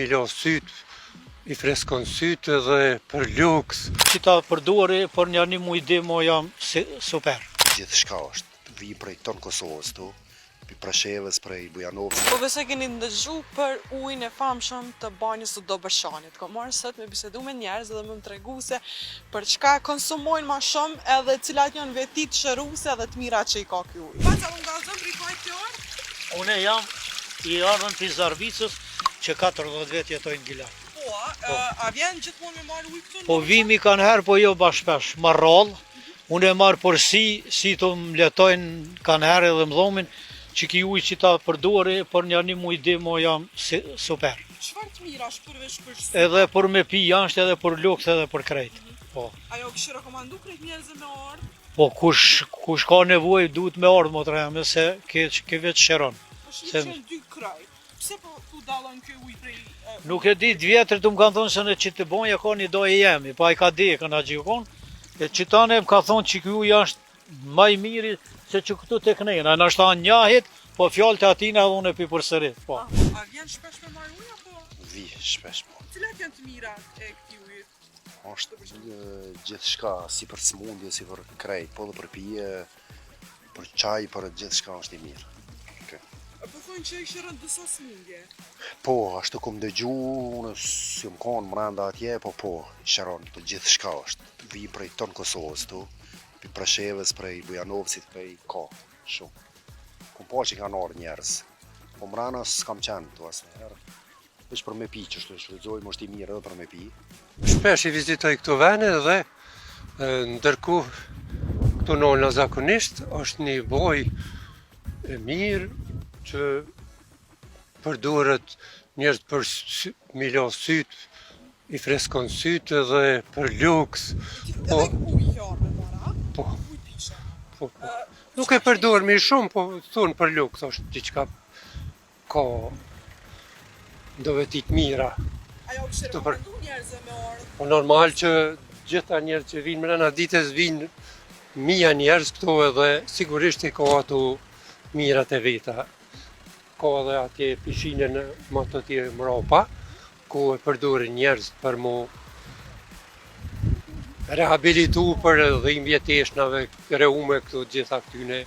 I lo sytë, i freskon sytë dhe për luks. Që ta përdori për një mujdi mo jam super. Gjithçka është, vi prej ton Kosovës tu, pi Prashevës, prej Bujanovës. Po besoj keni ndëgju për ujin e famshëm të banjës së Dobërshani. Kam marrë sot me bisedu me njerëz dhe më tregu se për çka konsumojnë më shumë edhe cilat janë vetit shëruese dhe të mira që i ka ky ujë. Paca unë gazon rikoj këtë orë? Une jam i ardhën për Zarbicës që 14 vjet jetojnë Gilan. Po, a vjen gjithmonë me marrë ujë këtu? Po vimi kanë herë, po jo bashkëpesh, më rrallë. Unë e marrë përsi, si të më letojnë kanë herë edhe më dhomin, që ki ujë që ta përdori për një mujdi mo jam super. Çfarë të mira është përveç për sy? Edhe për me pi jashtë, edhe për luks, edhe për krejt. Po. Ajo kishë rekomandu krejt njerëzve me ardhë? Po kush ka nevojë duhet me ardhë më të rejme, se ke vetë shëron. Po shqenë dy kraj. Pse po tu dalon kjo ujë prej... Nuk e di, vjetër të më kanë thonë se në që të bonja ka një dojë jemi, pa i ka di, kanë gjikon, e që tane më ka thonë që kjo ujë është maj miri se që këtu të knejnë, në është ta njahit, po fjallë të atina dhe unë e pi për sërit. Po. A vjen shpesh me marrë ujë apo? Vi shpesh po. Cilat janë të mira e këtij uji? Është gjithçka, si për smundje, si për krejt, po dhe për pije, për çaj, për gjithçka është i mirë. Po thonë që i shërën disa smundje? Po, ashtu kom dëgju, unë si më konë mranda atje, po, shëron të gjithçka është. Vi prej ton Kosovës tu, pi Prashevës, prej Bujanovësit, prej ka, shumë. Kom po që kanë orë njerës, po mrana s'kam qenë tu asnjëherë. Veç për me pi që shfrytëzojmë është i mirë edhe për me pi. Shpesh i vizitoj këto vene dhe ndërku këtu në zakonisht është një boj e mirë që përdoret njerëz për mi lo sytë, i freskon sytë dhe për luks. Edhe ujë jarë me para? Po. Ujë pisha? Po. Nuk e përdor mirë shumë, po thonë për luks është diçka ka do vetit mira. Ajo kishë rekomandu njerëzve me ardhë? Po normal që gjitha njerëz që vinë mrena ditës vinë mija njerëz këto edhe sigurisht i ka ato mirat e veta. Ka edhe atje pishinën më të tjerë mrapa, ku e përdorin njerëz për mu rehabilitu për dhimbje teshnave, reume këto gjitha këtyne